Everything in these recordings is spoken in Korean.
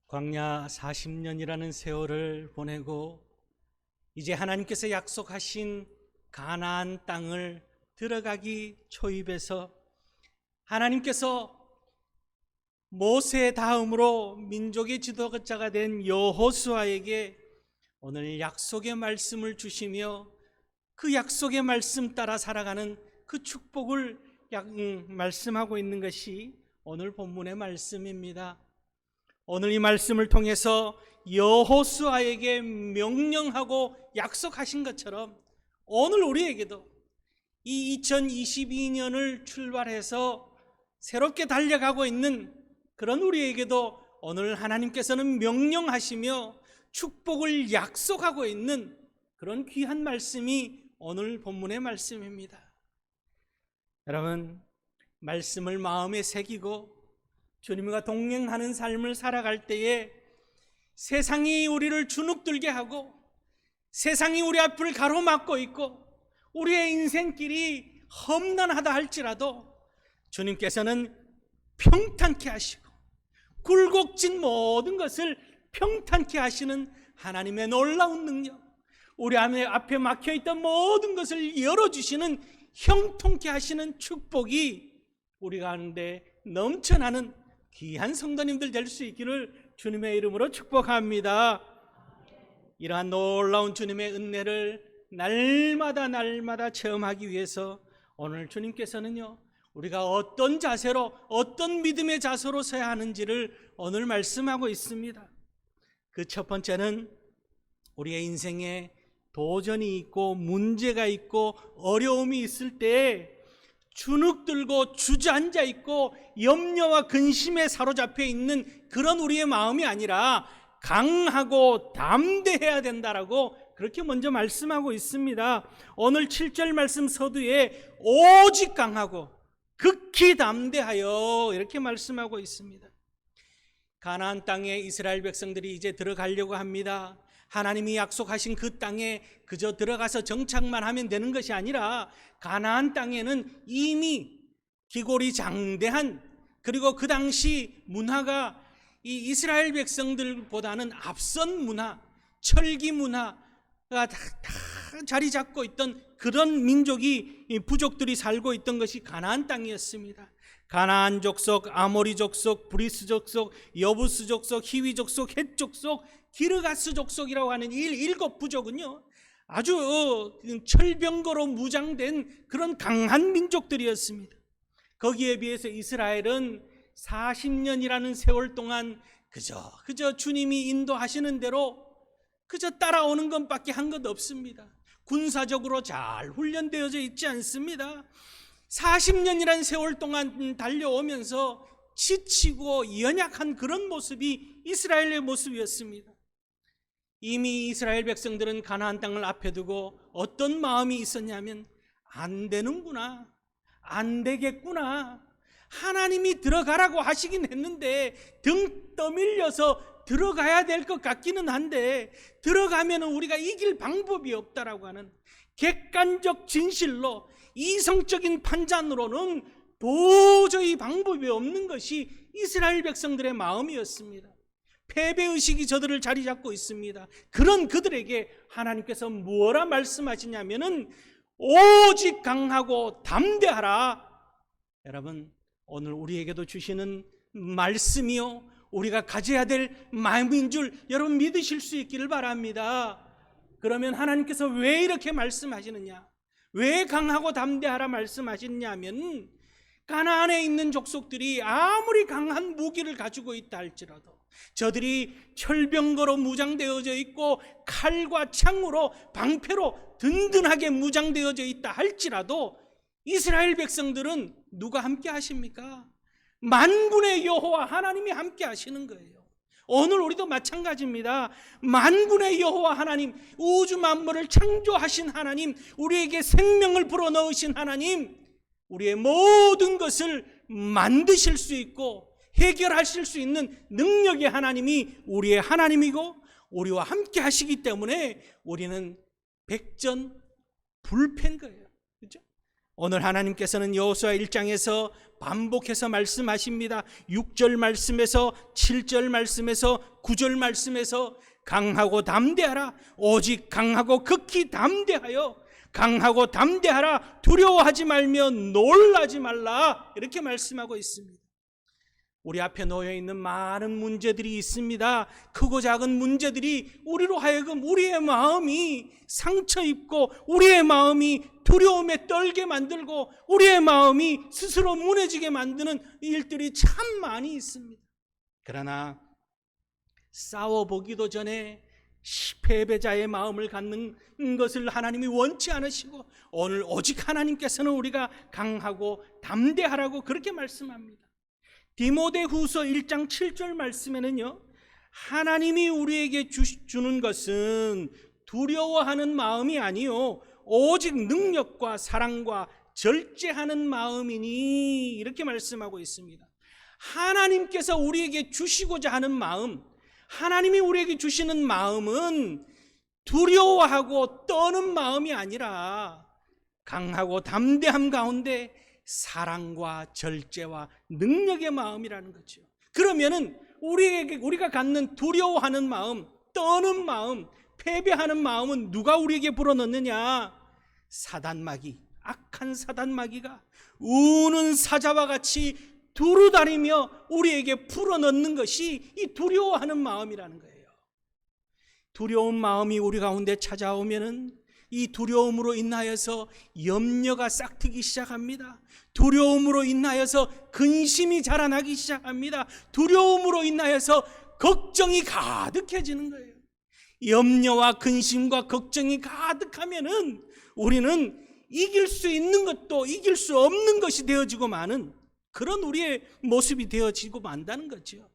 광야 40년이라는 세월을 보내고 이제 하나님께서 약속하신 가나안 땅을 들어가기 초입해서 하나님께서 모세 다음으로 민족의 지도자가 된 여호수아에게 오늘 약속의 말씀을 주시며 그 약속의 말씀 따라 살아가는 그 축복을 말씀하고 있는 것이 오늘 본문의 말씀입니다. 오늘 이 말씀을 통해서 여호수아에게 명령하고 약속하신 것처럼 오늘 우리에게도 이 2022년을 출발해서 새롭게 달려가고 있는 그런 우리에게도 오늘 하나님께서는 명령하시며 축복을 약속하고 있는 그런 귀한 말씀이 오늘 본문의 말씀입니다. 여러분, 말씀을 마음에 새기고 주님과 동행하는 삶을 살아갈 때에 세상이 우리를 주눅들게 하고 세상이 우리 앞을 가로막고 있고 우리의 인생길이 험난하다 할지라도 주님께서는 평탄케 하시고 굴곡진 모든 것을 평탄케 하시는 하나님의 놀라운 능력, 우리 앞에 막혀있던 모든 것을 열어주시는 형통케 하시는 축복이 우리 가운데 넘쳐나는 귀한 성도님들 될 수 있기를 주님의 이름으로 축복합니다. 이러한 놀라운 주님의 은혜를 날마다 체험하기 위해서 오늘 주님께서는요, 우리가 어떤 자세로, 어떤 믿음의 자세로 서야 하는지를 오늘 말씀하고 있습니다. 그 첫 번째는 우리의 인생에 도전이 있고 문제가 있고 어려움이 있을 때 주눅들고 주저앉아 있고 염려와 근심에 사로잡혀 있는 그런 우리의 마음이 아니라 강하고 담대해야 된다라고 그렇게 먼저 말씀하고 있습니다. 오늘 7절 말씀 서두에 오직 강하고 극히 담대하여 이렇게 말씀하고 있습니다. 가나안 땅에 이스라엘 백성들이 이제 들어가려고 합니다. 하나님이 약속하신 그 땅에 그저 들어가서 정착만 하면 되는 것이 아니라 가나안 땅에는 이미 기골이 장대한, 그리고 그 당시 문화가 이 이스라엘 백성들보다는 앞선 문화, 철기 문화가 다 자리 잡고 있던 그런 민족이, 부족들이 살고 있던 것이 가나안 땅이었습니다. 가나안 족속, 아모리 족속, 브리스 족속, 여부스 족속, 히위 족속, 헷 족속, 기르가스 족속이라고 하는 일곱 부족은요, 아주 철병거로 무장된 그런 강한 민족들이었습니다. 거기에 비해서 이스라엘은 40년이라는 세월 동안 그저 주님이 인도하시는 대로 그저 따라오는 것밖에 한 것 없습니다. 군사적으로 잘 훈련되어져 있지 않습니다. 40년이라는 세월 동안 달려오면서 지치고 연약한 그런 모습이 이스라엘의 모습이었습니다. 이미 이스라엘 백성들은 가나안 땅을 앞에 두고 어떤 마음이 있었냐면, 안 되는구나, 안 되겠구나, 하나님이 들어가라고 하시긴 했는데 등 떠밀려서 들어가야 될 것 같기는 한데 들어가면 우리가 이길 방법이 없다라고 하는 객관적 진실로, 이성적인 판단으로는 도저히 방법이 없는 것이 이스라엘 백성들의 마음이었습니다. 패배의식이 저들을 자리 잡고 있습니다. 그런 그들에게 하나님께서 뭐라 말씀하시냐면은 오직 강하고 담대하라. 여러분, 오늘 우리에게도 주시는 말씀이요, 우리가 가져야 될 마음인 줄 여러분 믿으실 수 있기를 바랍니다. 그러면 하나님께서 왜 이렇게 말씀하시느냐, 왜 강하고 담대하라 말씀하시느냐 하면, 가나안에 있는 족속들이 아무리 강한 무기를 가지고 있다 할지라도, 저들이 철병거로 무장되어져 있고 칼과 창으로 방패로 든든하게 무장되어져 있다 할지라도 이스라엘 백성들은 누가 함께 하십니까? 만군의 여호와 하나님이 함께 하시는 거예요. 오늘 우리도 마찬가지입니다. 만군의 여호와 하나님, 우주 만물을 창조하신 하나님, 우리에게 생명을 불어넣으신 하나님, 우리의 모든 것을 만드실 수 있고 해결하실 수 있는 능력의 하나님이 우리의 하나님이고 우리와 함께 하시기 때문에 우리는 백전불패인 거예요. 그렇죠? 오늘 하나님께서는 여호수아 1장에서 반복해서 말씀하십니다. 6절 말씀에서 7절 말씀에서 9절 말씀에서 강하고 담대하라. 오직 강하고 극히 담대하여 강하고 담대하라. 두려워하지 말며 놀라지 말라. 이렇게 말씀하고 있습니다. 우리 앞에 놓여 있는 많은 문제들이 있습니다. 크고 작은 문제들이 우리로 하여금 우리의 마음이 상처 입고 우리의 마음이 두려움에 떨게 만들고 우리의 마음이 스스로 무너지게 만드는 일들이 참 많이 있습니다. 그러나 싸워보기도 전에 패배자의 마음을 갖는 것을 하나님이 원치 않으시고 오늘 오직 하나님께서는 우리가 강하고 담대하라고 그렇게 말씀합니다. 디모데후서 1장 7절 말씀에는요, 하나님이 우리에게 주는 것은 두려워하는 마음이 아니요 오직 능력과 사랑과 절제하는 마음이니 이렇게 말씀하고 있습니다. 하나님께서 우리에게 주시고자 하는 마음, 하나님이 우리에게 주시는 마음은 두려워하고 떠는 마음이 아니라 강하고 담대함 가운데 사랑과 절제와 능력의 마음이라는 거죠. 그러면은 우리가 갖는 두려워하는 마음, 떠는 마음, 패배하는 마음은 누가 우리에게 불어넣느냐? 사단마귀, 악한 사단마귀가 우는 사자와 같이 두루다니며 우리에게 불어넣는 것이 이 두려워하는 마음이라는 거예요. 두려운 마음이 우리 가운데 찾아오면은 이 두려움으로 인하여서 염려가 싹트기 시작합니다. 두려움으로 인하여서 근심이 자라나기 시작합니다. 두려움으로 인하여서 걱정이 가득해지는 거예요. 염려와 근심과 걱정이 가득하면은 우리는 이길 수 있는 것도 이길 수 없는 것이 되어지고 마는 그런 우리의 모습이 되어지고 만다는 거죠.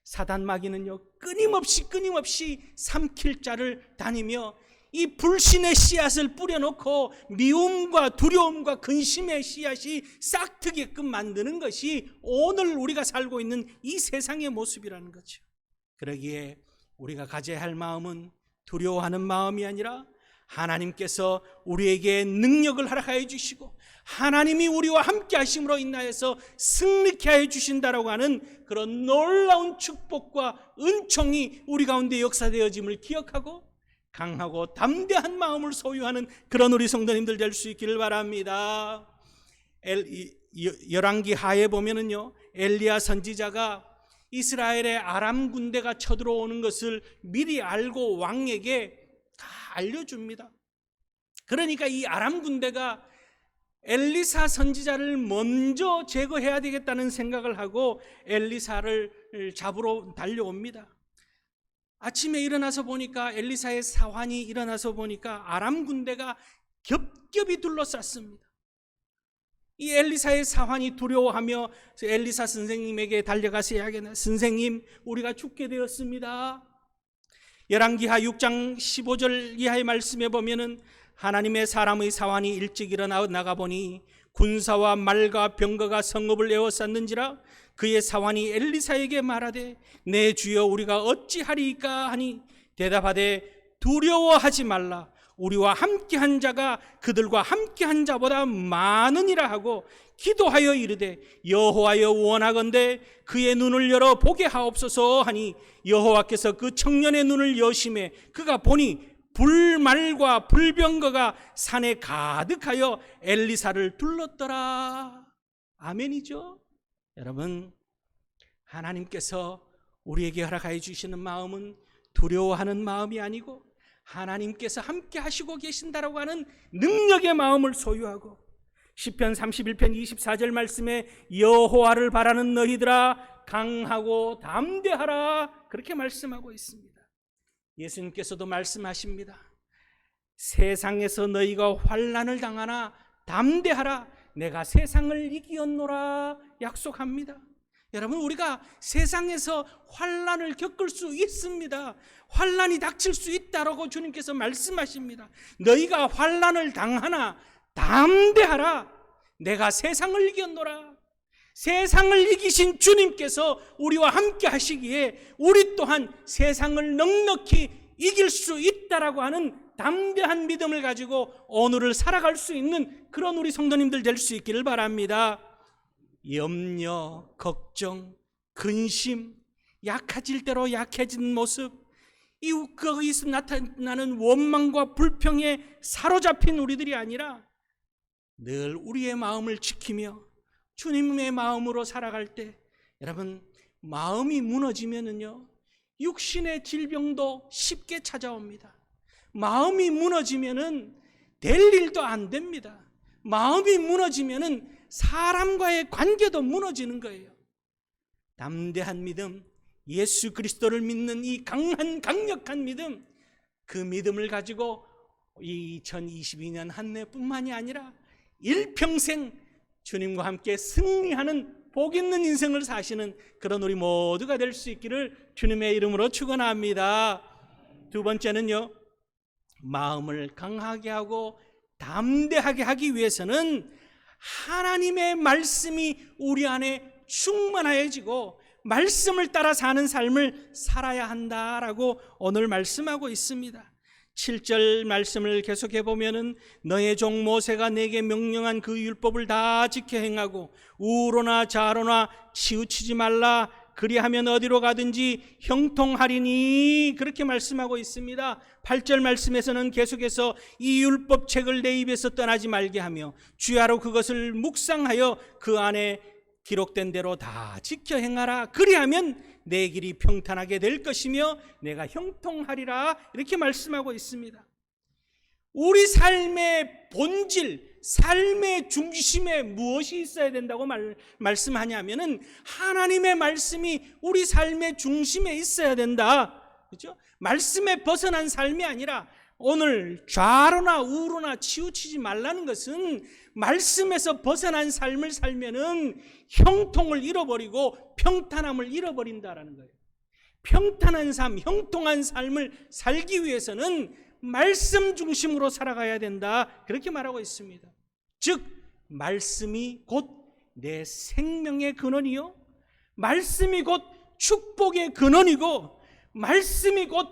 사단마귀는요, 끊임없이 삼킬 자를 다니며 이 불신의 씨앗을 뿌려놓고 미움과 두려움과 근심의 씨앗이 싹트게끔 만드는 것이 오늘 우리가 살고 있는 이 세상의 모습이라는 거죠. 그러기에 우리가 가져야 할 마음은 두려워하는 마음이 아니라 하나님께서 우리에게 능력을 허락하여 주시고 하나님이 우리와 함께 하심으로 인하여서 승리케 하여 주신다라고 하는 그런 놀라운 축복과 은총이 우리 가운데 역사되어짐을 기억하고 강하고 담대한 마음을 소유하는 그런 우리 성도님들 될 수 있기를 바랍니다. 열왕기 하에 보면은요, 엘리야 선지자가 이스라엘의 아람 군대가 쳐들어오는 것을 미리 알고 왕에게 다 알려줍니다. 그러니까 이 아람 군대가 엘리사 선지자를 먼저 제거해야 되겠다는 생각을 하고 엘리사를 잡으러 달려옵니다. 아침에 일어나서 보니까 엘리사의 사환이 일어나서 보니까 아람 군대가 겹겹이 둘러쌌습니다. 이 엘리사의 사환이 두려워하며 엘리사 선생님에게 달려가서 이야기하는, 선생님, 우리가 죽게 되었습니다. 열왕기하 6장 15절 이하의 말씀에 보면은 하나님의 사람의 사환이 일찍 일어나 나가보니 군사와 말과 병거가 성읍을 에워쌌는지라 그의 사환이 엘리사에게 말하되 내 주여 우리가 어찌하리이까 하니 대답하되 두려워하지 말라. 우리와 함께한 자가 그들과 함께한 자보다 많으니라 하고 기도하여 이르되 여호와여 원하건대 그의 눈을 열어 보게 하옵소서 하니 여호와께서 그 청년의 눈을 여심해 그가 보니 불말과 불병거가 산에 가득하여 엘리사를 둘렀더라. 아멘이죠? 여러분, 하나님께서 우리에게 허락하여 주시는 마음은 두려워하는 마음이 아니고 하나님께서 함께 하시고 계신다라고 하는 능력의 마음을 소유하고 시편 31편 24절 말씀에 여호와를 바라는 너희들아 강하고 담대하라 그렇게 말씀하고 있습니다. 예수님께서도 말씀하십니다. 세상에서 너희가 환난을 당하나 담대하라 내가 세상을 이기었노라 약속합니다. 여러분, 우리가 세상에서 환난을 겪을 수 있습니다. 환난이 닥칠 수 있다라고 주님께서 말씀하십니다. 너희가 환난을 당하나 담대하라 내가 세상을 이겼노라. 세상을 이기신 주님께서 우리와 함께 하시기에 우리 또한 세상을 넉넉히 이길 수 있다라고 하는 담대한 믿음을 가지고 오늘을 살아갈 수 있는 그런 우리 성도님들 될 수 있기를 바랍니다. 염려, 걱정, 근심, 약해질 대로 약해진 모습, 거기서 나타나는 원망과 불평에 사로잡힌 우리들이 아니라 늘 우리의 마음을 지키며 주님의 마음으로 살아갈 때, 여러분, 마음이 무너지면은요, 육신의 질병도 쉽게 찾아옵니다. 마음이 무너지면은 될 일도 안 됩니다. 마음이 무너지면은 사람과의 관계도 무너지는 거예요. 담대한 믿음, 예수 그리스도를 믿는 이 강력한 믿음, 그 믿음을 가지고 2022년 한 해뿐만이 아니라 일평생 주님과 함께 승리하는 복 있는 인생을 사시는 그런 우리 모두가 될 수 있기를 주님의 이름으로 축원합니다. 두 번째는요, 마음을 강하게 하고 담대하게 하기 위해서는 하나님의 말씀이 우리 안에 충만해지고 말씀을 따라 사는 삶을 살아야 한다라고 오늘 말씀하고 있습니다. 7절 말씀을 계속해 보면은 너의 종 모세가 내게 명령한 그 율법을 다 지켜 행하고 우로나 좌로나 치우치지 말라. 그리하면 어디로 가든지 형통하리니, 그렇게 말씀하고 있습니다. 8절 말씀에서는 계속해서 이 율법책을 내 입에서 떠나지 말게 하며 주야로 그것을 묵상하여 그 안에 기록된 대로 다 지켜 행하라. 그리하면 내 길이 평탄하게 될 것이며 내가 형통하리라. 이렇게 말씀하고 있습니다. 우리 삶의 본질, 삶의 중심에 무엇이 있어야 된다고 말씀하냐면은 하나님의 말씀이 우리 삶의 중심에 있어야 된다. 그렇죠? 말씀에 벗어난 삶이 아니라 오늘 좌로나 우로나 치우치지 말라는 것은 말씀에서 벗어난 삶을 살면은 형통을 잃어버리고 평탄함을 잃어버린다라는 거예요. 평탄한 삶, 형통한 삶을 살기 위해서는 말씀 중심으로 살아가야 된다. 그렇게 말하고 있습니다. 즉 말씀이 곧 내 생명의 근원이요, 말씀이 곧 축복의 근원이고 말씀이 곧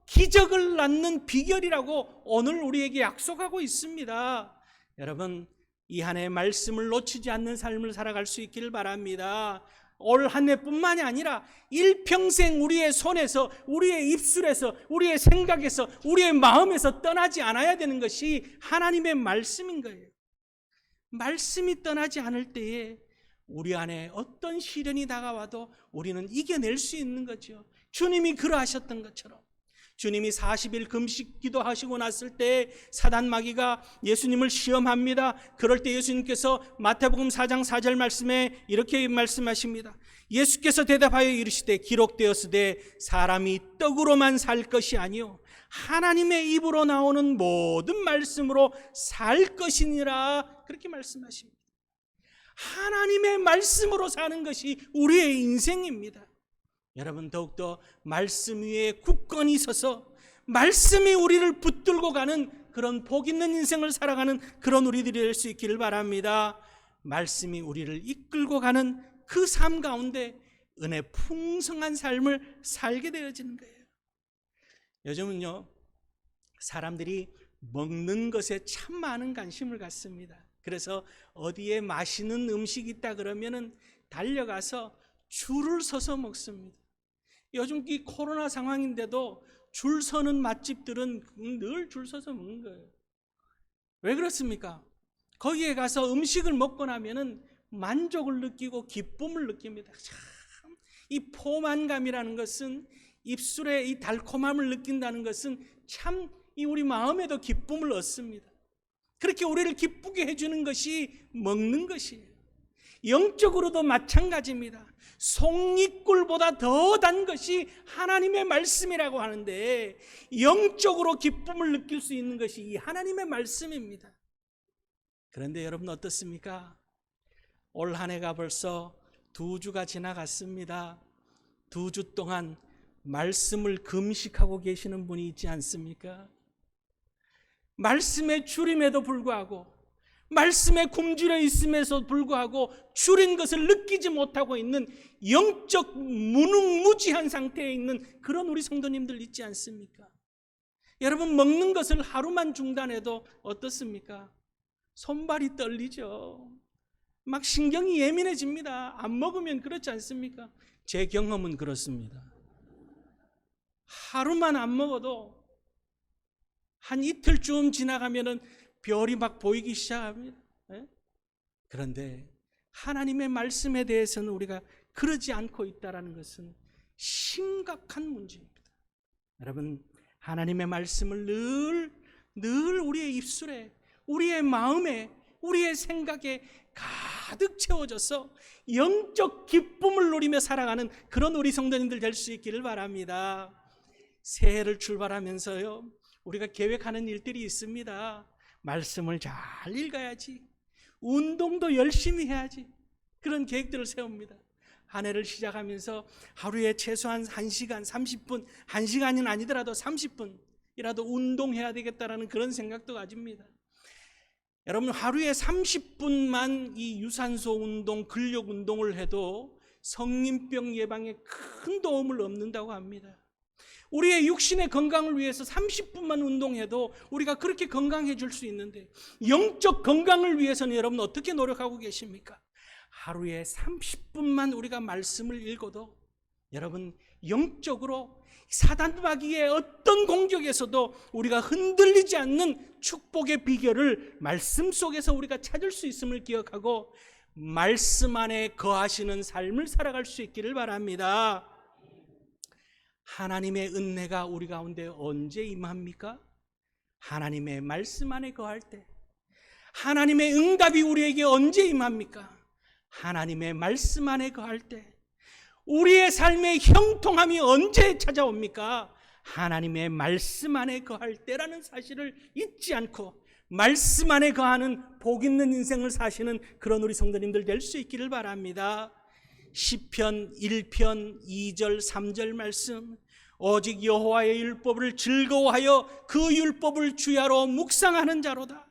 기적을 낳는 비결이라고 오늘 우리에게 약속하고 있습니다. 여러분, 이 한 해 말씀을 놓치지 않는 삶을 살아갈 수 있기를 바랍니다. 올 한 해뿐만이 아니라 일평생 우리의 손에서, 우리의 입술에서, 우리의 생각에서, 우리의 마음에서 떠나지 않아야 되는 것이 하나님의 말씀인 거예요. 말씀이 떠나지 않을 때에 우리 안에 어떤 시련이 다가와도 우리는 이겨낼 수 있는 거죠. 주님이 그러하셨던 것처럼 주님이 40일 금식 기도하시고 났을 때 사단 마귀가 예수님을 시험합니다. 그럴 때 예수님께서 마태복음 4장 4절 말씀에 이렇게 말씀하십니다. 예수께서 대답하여 이르시되 기록되었으되 사람이 떡으로만 살 것이 아니요 하나님의 입으로 나오는 모든 말씀으로 살 것이니라. 그렇게 말씀하십니다. 하나님의 말씀으로 사는 것이 우리의 인생입니다. 여러분, 더욱더 말씀 위에 굳건히 서서 말씀이 우리를 붙들고 가는 그런 복 있는 인생을 살아가는 그런 우리들이 될 수 있기를 바랍니다. 말씀이 우리를 이끌고 가는 그 삶 가운데 은혜 풍성한 삶을 살게 되어지는 거예요. 요즘은요, 사람들이 먹는 것에 참 많은 관심을 갖습니다. 그래서 어디에 맛있는 음식이 있다 그러면은 달려가서 줄을 서서 먹습니다. 요즘 이 코로나 상황인데도 줄 서는 맛집들은 늘 줄 서서 먹는 거예요. 왜 그렇습니까? 거기에 가서 음식을 먹고 나면은 만족을 느끼고 기쁨을 느낍니다. 참, 이 포만감이라는 것은, 입술에 이 달콤함을 느낀다는 것은 참 이 우리 마음에도 기쁨을 얻습니다. 그렇게 우리를 기쁘게 해주는 것이 먹는 것이에요. 영적으로도 마찬가지입니다. 송이꿀보다 더 단 것이 하나님의 말씀이라고 하는데 영적으로 기쁨을 느낄 수 있는 것이 이 하나님의 말씀입니다. 그런데 여러분 어떻습니까? 올 한 해가 벌써 2주가 지나갔습니다. 2주 동안 말씀을 금식하고 계시는 분이 있지 않습니까? 말씀에 줄임에도 불구하고, 말씀에 굶주려 있음에도 불구하고 줄인 것을 느끼지 못하고 있는 영적 무능무지한 상태에 있는 그런 우리 성도님들 있지 않습니까? 여러분, 먹는 것을 하루만 중단해도 어떻습니까? 손발이 떨리죠. 막 신경이 예민해집니다. 안 먹으면 그렇지 않습니까? 제 경험은 그렇습니다. 하루만 안 먹어도 한 이틀쯤 지나가면은 별이 막 보이기 시작합니다. 그런데 하나님의 말씀에 대해서는 우리가 그러지 않고 있다는 것은 심각한 문제입니다. 여러분, 하나님의 말씀을 늘 우리의 입술에, 우리의 마음에, 우리의 생각에 가득 채워져서 영적 기쁨을 누리며 살아가는 그런 우리 성도님들 될 수 있기를 바랍니다. 새해를 출발하면서요, 우리가 계획하는 일들이 있습니다. 말씀을 잘 읽어야지, 운동도 열심히 해야지, 그런 계획들을 세웁니다. 한 해를 시작하면서 하루에 최소한 1시간, 30분, 1시간은 아니더라도 30분이라도 운동해야 되겠다라는 그런 생각도 가집니다. 여러분, 하루에 30분만 이 유산소 운동, 근력 운동을 해도 성인병 예방에 큰 도움을 얻는다고 합니다. 우리의 육신의 건강을 위해서 30분만 운동해도 우리가 그렇게 건강해질 수 있는데, 영적 건강을 위해서는 여러분 어떻게 노력하고 계십니까? 하루에 30분만 우리가 말씀을 읽어도 여러분 영적으로 사단마귀의 어떤 공격에서도 우리가 흔들리지 않는 축복의 비결을 말씀 속에서 우리가 찾을 수 있음을 기억하고 말씀 안에 거하시는 삶을 살아갈 수 있기를 바랍니다. 하나님의 은혜가 우리 가운데 언제 임합니까? 하나님의 말씀 안에 거할 때. 하나님의 응답이 우리에게 언제 임합니까? 하나님의 말씀 안에 거할 때. 우리의 삶의 형통함이 언제 찾아옵니까? 하나님의 말씀 안에 거할 때라는 사실을 잊지 않고 말씀 안에 거하는 복 있는 인생을 사시는 그런 우리 성도님들 될 수 있기를 바랍니다. 시편 1편 2절 3절 말씀, 오직 여호와의 율법을 즐거워하여 그 율법을 주야로 묵상하는 자로다.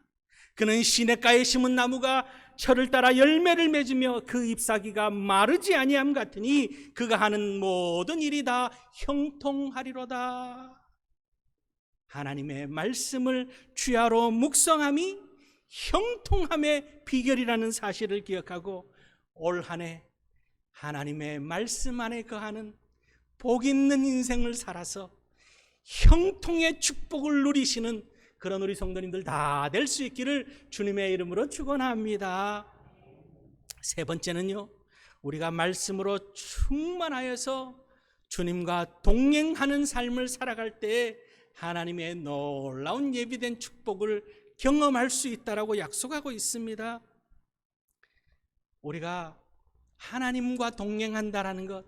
그는 시냇가에 심은 나무가 철을 따라 열매를 맺으며 그 잎사귀가 마르지 아니함 같으니 그가 하는 모든 일이 다 형통하리로다. 하나님의 말씀을 주야로 묵상함이 형통함의 비결이라는 사실을 기억하고 올 한 해 하나님의 말씀 안에 거하는 복 있는 인생을 살아서 형통의 축복을 누리시는 그런 우리 성도님들 다 될 수 있기를 주님의 이름으로 축원합니다. 세 번째는요, 우리가 말씀으로 충만하여서 주님과 동행하는 삶을 살아갈 때 하나님의 놀라운 예비된 축복을 경험할 수 있다라고 약속하고 있습니다. 우리가 하나님과 동행한다라는 것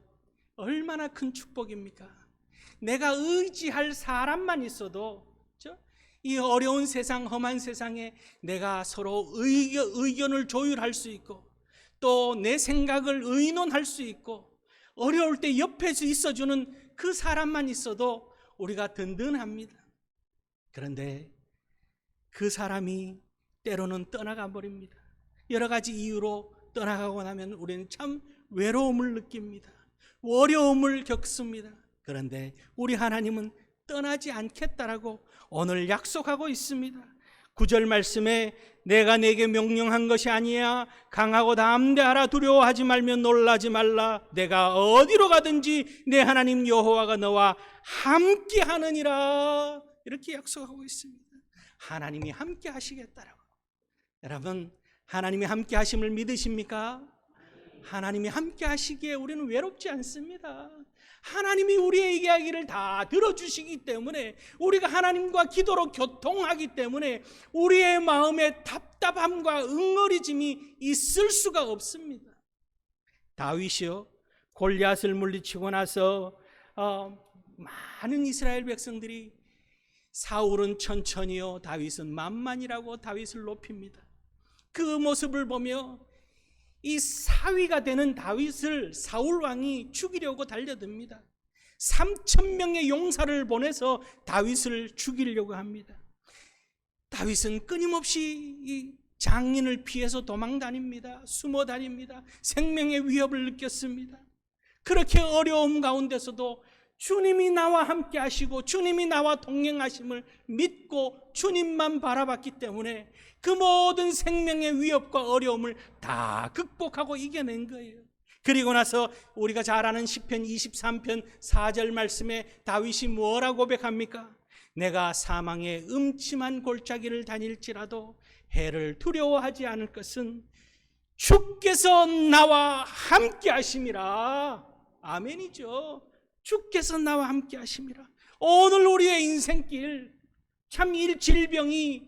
얼마나 큰 축복입니까? 내가 의지할 사람만 있어도 이 어려운 세상, 험한 세상에 내가 서로 의견을 조율할 수 있고 또 내 생각을 의논할 수 있고 어려울 때 옆에서 있어주는 그 사람만 있어도 우리가 든든합니다. 그런데 그 사람이 때로는 떠나가 버립니다. 여러 가지 이유로 떠나가고 나면 우리는 참 외로움을 느낍니다. 어려움을 겪습니다. 그런데 우리 하나님은 떠나지 않겠다라고 오늘 약속하고 있습니다. 9절 말씀에 내가 내게 명령한 것이 아니야 강하고 담대하라 두려워하지 말며 놀라지 말라 내가 어디로 가든지 내 하나님 여호와가 너와 함께 하느니라 이렇게 약속하고 있습니다. 하나님이 함께 하시겠다라고. 여러분, 하나님이 함께 하심을 믿으십니까? 하나님이 함께 하시기에 우리는 외롭지 않습니다. 하나님이 우리의 이야기를 다 들어주시기 때문에 우리가 하나님과 기도로 교통하기 때문에 우리의 마음에 답답함과 응어리짐이 있을 수가 없습니다. 다윗이요, 골리앗을 물리치고 나서 많은 이스라엘 백성들이 사울은 천천히요 다윗은 만만이라고 다윗을 높입니다. 그 모습을 보며 이 사위가 되는 다윗을 사울 왕이 죽이려고 달려듭니다. 3,000명의 용사를 보내서 다윗을 죽이려고 합니다. 다윗은 끊임없이 이 장인을 피해서 도망 다닙니다. 숨어 다닙니다. 생명의 위협을 느꼈습니다. 그렇게 어려움 가운데서도 주님이 나와 함께 하시고 주님이 나와 동행하심을 믿고 주님만 바라봤기 때문에 그 모든 생명의 위협과 어려움을 다 극복하고 이겨낸 거예요. 그리고 나서 우리가 잘 아는 시편 23편 4절 말씀에 다윗이 뭐라고 고백합니까? 내가 사망의 음침한 골짜기를 다닐지라도 해를 두려워하지 않을 것은 주께서 나와 함께 하심이라. 아멘이죠. 주께서 나와 함께 하심이라. 오늘 우리의 인생길 참 질병이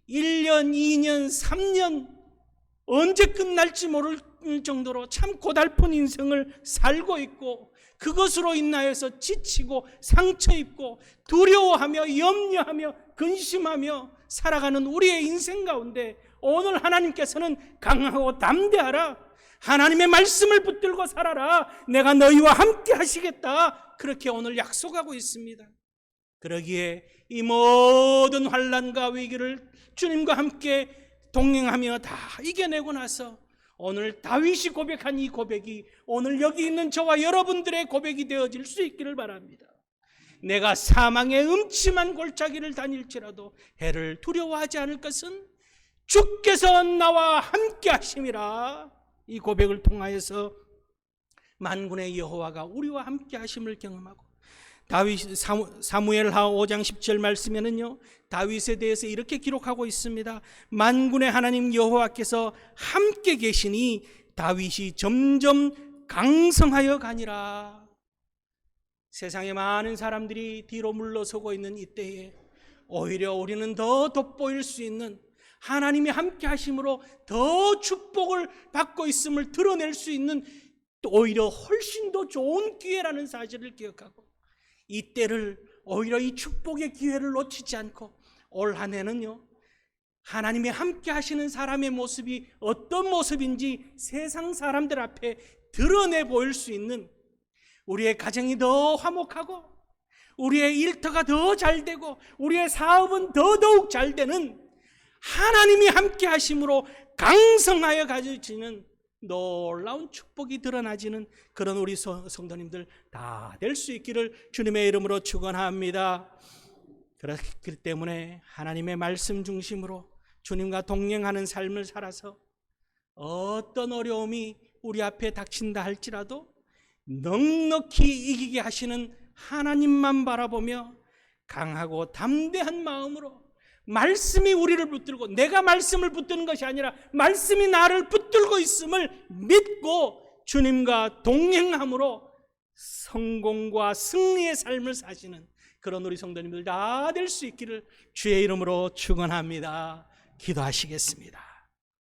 1년, 2년, 3년 언제 끝날지 모를 정도로 참 고달픈 인생을 살고 있고 그것으로 인하여서 지치고 상처 입고 두려워하며 염려하며 근심하며 살아가는 우리의 인생 가운데 오늘 하나님께서는 강하고 담대하라. 하나님의 말씀을 붙들고 살아라. 내가 너희와 함께 하시겠다. 그렇게 오늘 약속하고 있습니다. 그러기에 이 모든 환난과 위기를 주님과 함께 동행하며 다 이겨내고 나서 오늘 다윗이 고백한 이 고백이 오늘 여기 있는 저와 여러분들의 고백이 되어질 수 있기를 바랍니다. 내가 사망의 음침한 골짜기를 다닐지라도 해를 두려워하지 않을 것은 주께서 나와 함께 하심이라. 이 고백을 통하여서 만군의 여호와가 우리와 함께 하심을 경험하고 다윗 사무엘하 5장 10절 말씀에는요 다윗에 대해서 이렇게 기록하고 있습니다. 만군의 하나님 여호와께서 함께 계시니 다윗이 점점 강성하여 가니라. 세상에 많은 사람들이 뒤로 물러서고 있는 이때에 오히려 우리는 더 돋보일 수 있는 하나님이 함께 하심으로 더 축복을 받고 있음을 드러낼 수 있는 오히려 훨씬 더 좋은 기회라는 사실을 기억하고 이때를 오히려 이 축복의 기회를 놓치지 않고 올 한 해는요 하나님이 함께 하시는 사람의 모습이 어떤 모습인지 세상 사람들 앞에 드러내 보일 수 있는 우리의 가정이 더 화목하고 우리의 일터가 더 잘되고 우리의 사업은 더더욱 잘되는 하나님이 함께 하심으로 강성하여 가져지는 놀라운 축복이 드러나지는 그런 우리 성도님들 다 될 수 있기를 주님의 이름으로 축원합니다. 그렇기 때문에 하나님의 말씀 중심으로 주님과 동행하는 삶을 살아서 어떤 어려움이 우리 앞에 닥친다 할지라도 넉넉히 이기게 하시는 하나님만 바라보며 강하고 담대한 마음으로 말씀이 우리를 붙들고 내가 말씀을 붙드는 것이 아니라 말씀이 나를 붙들고 있음을 믿고 주님과 동행함으로 성공과 승리의 삶을 사시는 그런 우리 성도님들 다 될 수 있기를 주의 이름으로 축원합니다. 기도하시겠습니다.